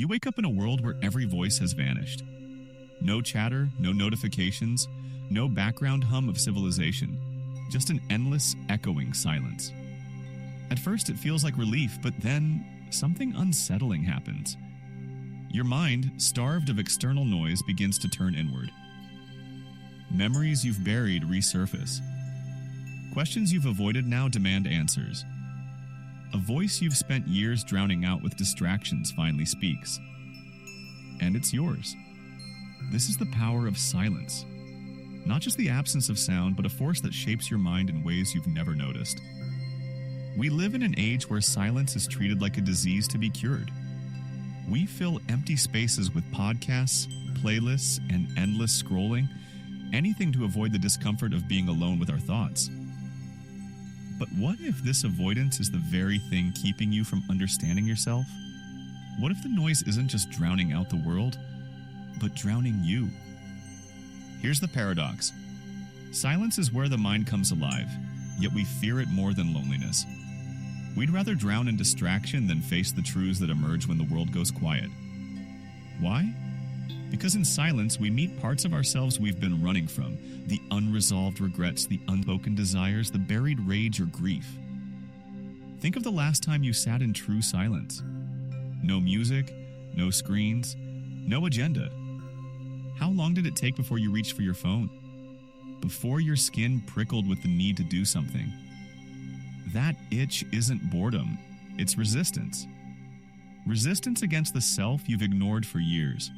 You wake up in a world where every voice has vanished. No chatter, no notifications, no background hum of civilization, just an endless, echoing silence. At first it feels like relief, but then something unsettling happens. Your mind, starved of external noise, begins to turn inward. Memories you've buried resurface. Questions you've avoided now demand answers. A voice you've spent years drowning out with distractions finally speaks. And it's yours. This is the power of silence. Not just the absence of sound, but a force that shapes your mind in ways you've never noticed. We live in an age where silence is treated like a disease to be cured. We fill empty spaces with podcasts, playlists, and endless scrolling, anything to avoid the discomfort of being alone with our thoughts. But what if this avoidance is the very thing keeping you from understanding yourself? What if the noise isn't just drowning out the world, but drowning you? Here's the paradox. Silence is where the mind comes alive, yet we fear it more than loneliness. We'd rather drown in distraction than face the truths that emerge when the world goes quiet. Why? Because in silence, we meet parts of ourselves we've been running from, the unresolved regrets, the unspoken desires, the buried rage or grief. Think of the last time you sat in true silence. No music, no screens, no agenda. How long did it take before you reached for your phone? Before your skin prickled with the need to do something? That itch isn't boredom, it's resistance. Resistance against the self you've ignored for years.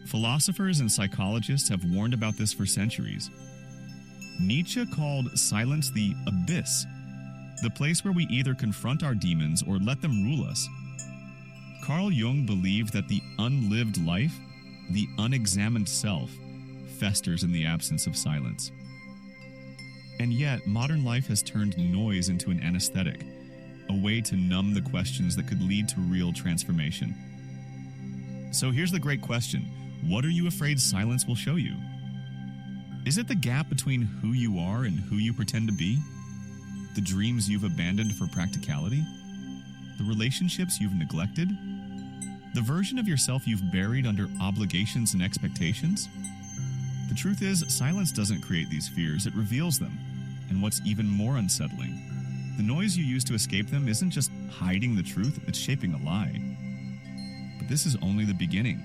Philosophers and psychologists have warned about this for centuries. Nietzsche called silence the abyss, the place where we either confront our demons or let them rule us. Carl Jung believed that the unlived life, the unexamined self, festers in the absence of silence. And yet, modern life has turned noise into an anesthetic, a way to numb the questions that could lead to real transformation. So here's the great question. What are you afraid silence will show you? Is it the gap between who you are and who you pretend to be? The dreams you've abandoned for practicality? The relationships you've neglected? The version of yourself you've buried under obligations and expectations? The truth is, silence doesn't create these fears, it reveals them. And what's even more unsettling, the noise you use to escape them isn't just hiding the truth, it's shaping a lie. But this is only the beginning.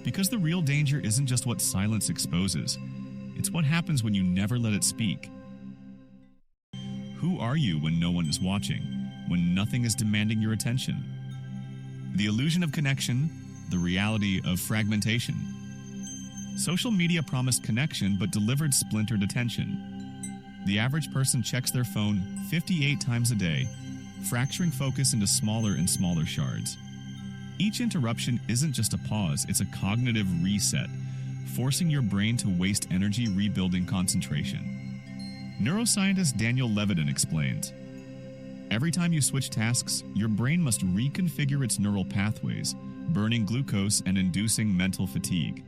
Because the real danger isn't just what silence exposes, it's what happens when you never let it speak. Who are you when no one is watching, when nothing is demanding your attention? The illusion of connection, the reality of fragmentation. Social media promised connection but delivered splintered attention. The average person checks their phone 58 times a day, fracturing focus into smaller and smaller shards. Each interruption isn't just a pause, it's a cognitive reset, forcing your brain to waste energy rebuilding concentration. Neuroscientist Daniel Levitin explains, every time you switch tasks, your brain must reconfigure its neural pathways, burning glucose and inducing mental fatigue.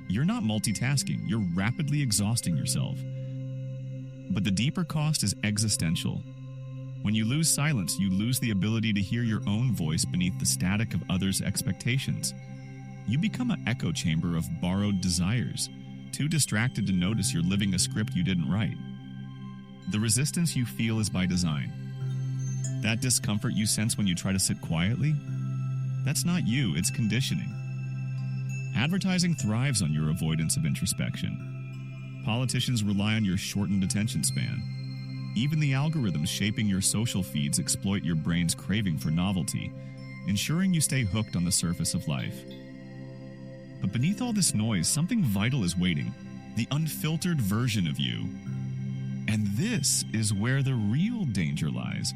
You're not multitasking, you're rapidly exhausting yourself. But the deeper cost is existential. When you lose silence, you lose the ability to hear your own voice beneath the static of others' expectations. You become an echo chamber of borrowed desires, too distracted to notice you're living a script you didn't write. The resistance you feel is by design. That discomfort you sense when you try to sit quietly, that's not you, it's conditioning. Advertising thrives on your avoidance of introspection. Politicians rely on your shortened attention span. Even the algorithms shaping your social feeds exploit your brain's craving for novelty, ensuring you stay hooked on the surface of life. But beneath all this noise, something vital is waiting, the unfiltered version of you. And this is where the real danger lies.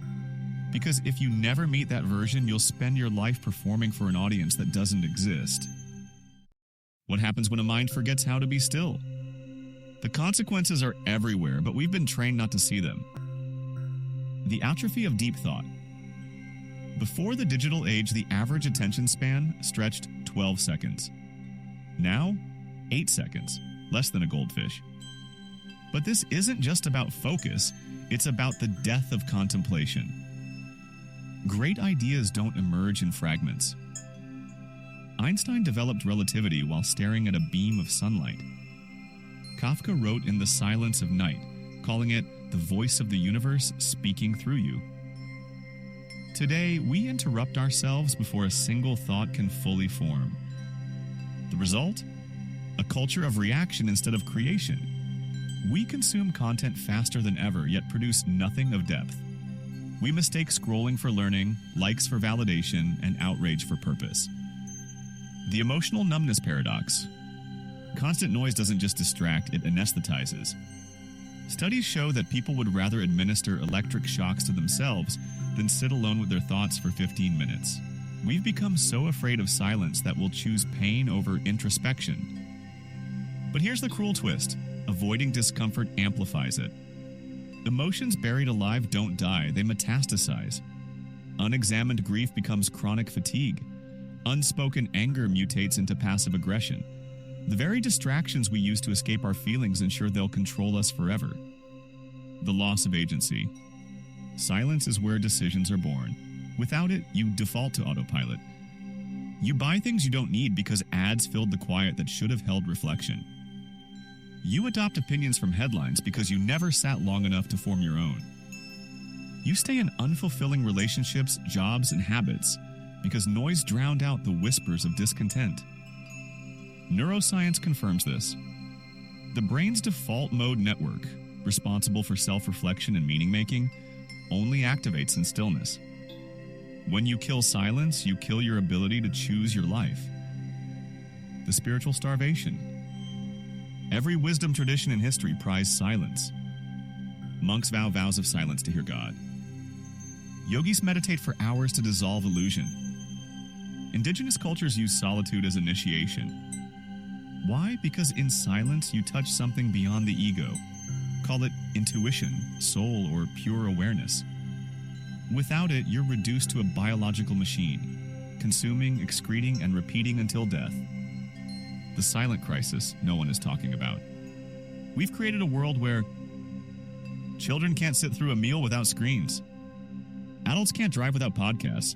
Because if you never meet that version, you'll spend your life performing for an audience that doesn't exist. What happens when a mind forgets how to be still? The consequences are everywhere, but we've been trained not to see them. The atrophy of deep thought. Before the digital age, the average attention span stretched 12 seconds. Now, 8 seconds, less than a goldfish. But this isn't just about focus, it's about the death of contemplation. Great ideas don't emerge in fragments. Einstein developed relativity while staring at a beam of sunlight. Kafka wrote in the silence of night, calling it the voice of the universe speaking through you. Today, we interrupt ourselves before a single thought can fully form. The result? A culture of reaction instead of creation. We consume content faster than ever, yet produce nothing of depth. We mistake scrolling for learning, likes for validation, and outrage for purpose. The emotional numbness paradox. Constant noise doesn't just distract, it anesthetizes. Studies show that people would rather administer electric shocks to themselves than sit alone with their thoughts for 15 minutes. We've become so afraid of silence that we'll choose pain over introspection. But here's the cruel twist. Avoiding discomfort amplifies it. Emotions buried alive don't die, they metastasize. Unexamined grief becomes chronic fatigue. Unspoken anger mutates into passive aggression. The very distractions we use to escape our feelings ensure they'll control us forever. The loss of agency. Silence is where decisions are born. Without it, you default to autopilot. You buy things you don't need because ads filled the quiet that should have held reflection. You adopt opinions from headlines because you never sat long enough to form your own. You stay in unfulfilling relationships, jobs, and habits because noise drowned out the whispers of discontent. Neuroscience confirms this. The brain's default mode network, responsible for self-reflection and meaning-making, only activates in stillness. When you kill silence, you kill your ability to choose your life. The spiritual starvation. Every wisdom tradition in history prized silence. Monks vow vows of silence to hear God. Yogis meditate for hours to dissolve illusion. Indigenous cultures use solitude as initiation. Why? Because in silence, you touch something beyond the ego. Call it intuition, soul, or pure awareness. Without it, you're reduced to a biological machine, consuming, excreting, and repeating until death. The silent crisis no one is talking about. We've created a world where children can't sit through a meal without screens. Adults can't drive without podcasts.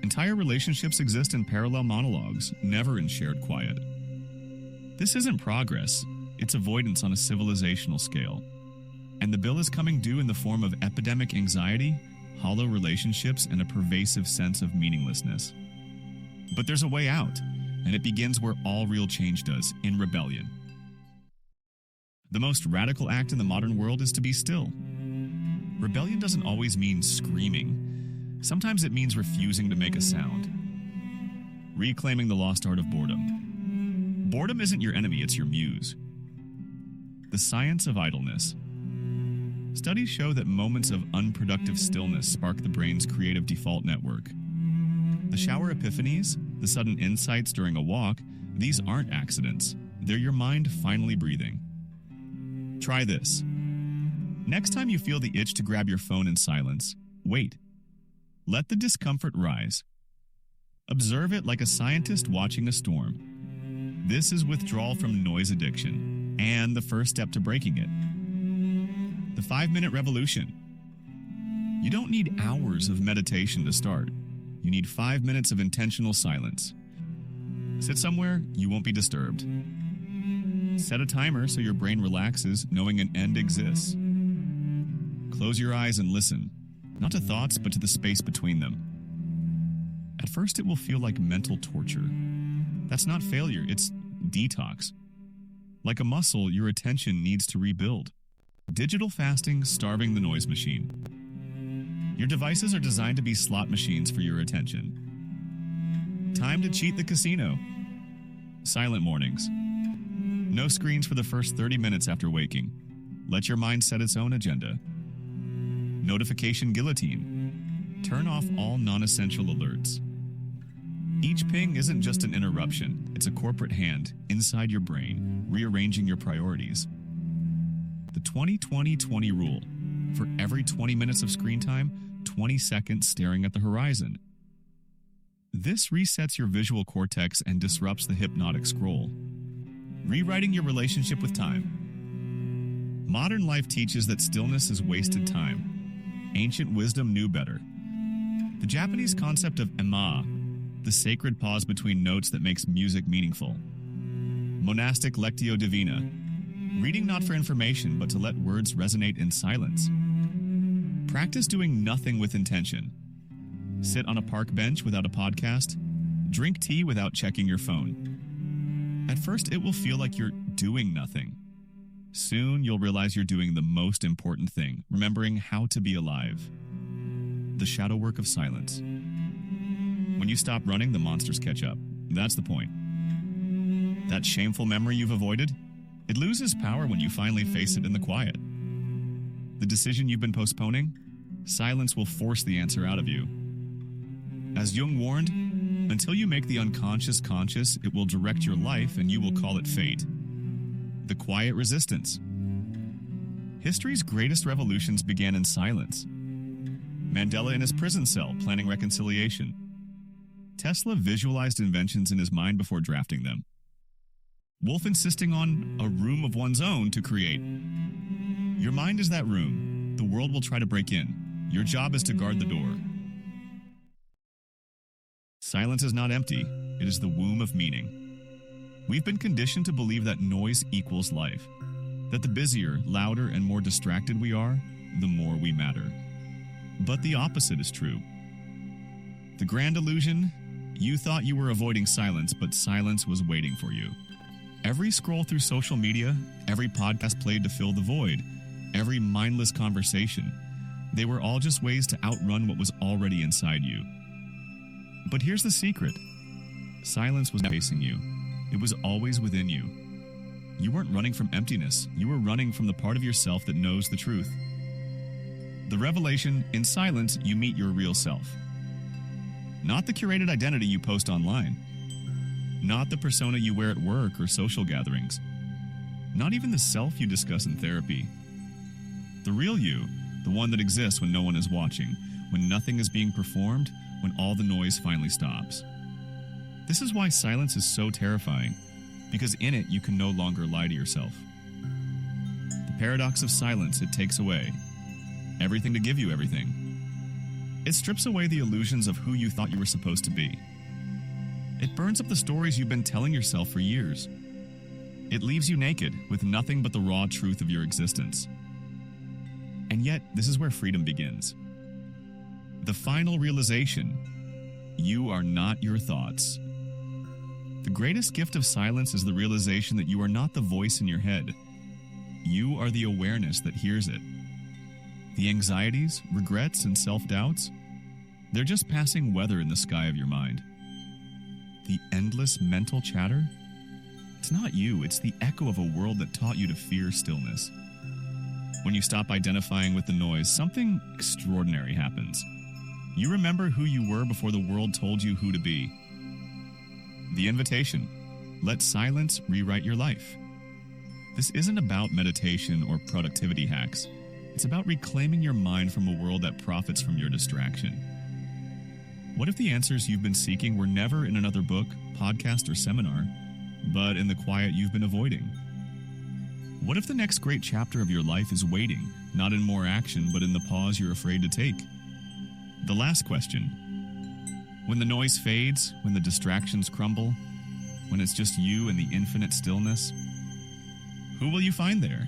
Entire relationships exist in parallel monologues, never in shared quiet. This isn't progress, it's avoidance on a civilizational scale. And the bill is coming due in the form of epidemic anxiety, hollow relationships, and a pervasive sense of meaninglessness. But there's a way out, and it begins where all real change does, in rebellion. The most radical act in the modern world is to be still. Rebellion doesn't always mean screaming. Sometimes it means refusing to make a sound. Reclaiming the lost art of boredom. Boredom isn't your enemy, it's your muse. The science of idleness. Studies show that moments of unproductive stillness spark the brain's creative default network. The shower epiphanies, the sudden insights during a walk, these aren't accidents. They're your mind finally breathing. Try this. Next time you feel the itch to grab your phone in silence, wait. Let the discomfort rise. Observe it like a scientist watching a storm. This is withdrawal from noise addiction, and the first step to breaking it. The 5-minute revolution. You don't need hours of meditation to start. You need 5 minutes of intentional silence. Sit somewhere you won't be disturbed. Set a timer so your brain relaxes, knowing an end exists. Close your eyes and listen, not to thoughts, but to the space between them. At first, it will feel like mental torture. That's not failure, it's detox. Like a muscle, your attention needs to rebuild. Digital fasting, starving the noise machine. Your devices are designed to be slot machines for your attention. Time to cheat the casino. Silent mornings. No screens for the first 30 minutes after waking. Let your mind set its own agenda. Notification guillotine. Turn off all non-essential alerts. Each ping isn't just an interruption, it's a corporate hand inside your brain, rearranging your priorities. The 20-20-20 rule. For every 20 minutes of screen time, 20 seconds staring at the horizon. This resets your visual cortex and disrupts the hypnotic scroll. Rewriting your relationship with time. Modern life teaches that stillness is wasted time. Ancient wisdom knew better. The Japanese concept of ema, the sacred pause between notes that makes music meaningful. Monastic lectio divina, reading not for information but to let words resonate in silence. Practice doing nothing with intention. Sit on a park bench without a podcast. Drink tea without checking your phone. At first, it will feel like you're doing nothing. Soon, you'll realize you're doing the most important thing, remembering how to be alive. The shadow work of silence. When you stop running, the monsters catch up. That's the point. That shameful memory you've avoided, it loses power when you finally face it in the quiet. The decision you've been postponing, silence will force the answer out of you. As Jung warned, until you make the unconscious conscious, it will direct your life and you will call it fate. The quiet resistance. History's greatest revolutions began in silence. Mandela in his prison cell planning reconciliation. Tesla visualized inventions in his mind before drafting them. Wolf insisting on a room of one's own to create. Your mind is that room. The world will try to break in. Your job is to guard the door. Silence is not empty. It is the womb of meaning. We've been conditioned to believe that noise equals life, that the busier, louder, and more distracted we are, the more we matter. But the opposite is true. The grand illusion, you thought you were avoiding silence, but silence was waiting for you. Every scroll through social media, every podcast played to fill the void, every mindless conversation, they were all just ways to outrun what was already inside you. But here's the secret. Silence was facing you. It was always within you. You weren't running from emptiness. You were running from the part of yourself that knows the truth. The revelation, in silence, you meet your real self. Not the curated identity you post online. Not the persona you wear at work or social gatherings. Not even the self you discuss in therapy. The real you, the one that exists when no one is watching, when nothing is being performed, when all the noise finally stops. This is why silence is so terrifying, because in it you can no longer lie to yourself. The paradox of silence, it takes away everything to give you everything. It strips away the illusions of who you thought you were supposed to be. It burns up the stories you've been telling yourself for years. It leaves you naked with nothing but the raw truth of your existence. And yet, this is where freedom begins. The final realization, you are not your thoughts. The greatest gift of silence is the realization that you are not the voice in your head. You are the awareness that hears it. The anxieties, regrets, and self-doubts, they're just passing weather in the sky of your mind. The endless mental chatter, it's not you, it's the echo of a world that taught you to fear stillness. When you stop identifying with the noise, something extraordinary happens. You remember who you were before the world told you who to be. The invitation, let silence rewrite your life. This isn't about meditation or productivity hacks. It's about reclaiming your mind from a world that profits from your distraction. What if the answers you've been seeking were never in another book, podcast, or seminar, but in the quiet you've been avoiding? What if the next great chapter of your life is waiting, not in more action, but in the pause you're afraid to take? The last question. When the noise fades, when the distractions crumble, when it's just you and the infinite stillness, who will you find there?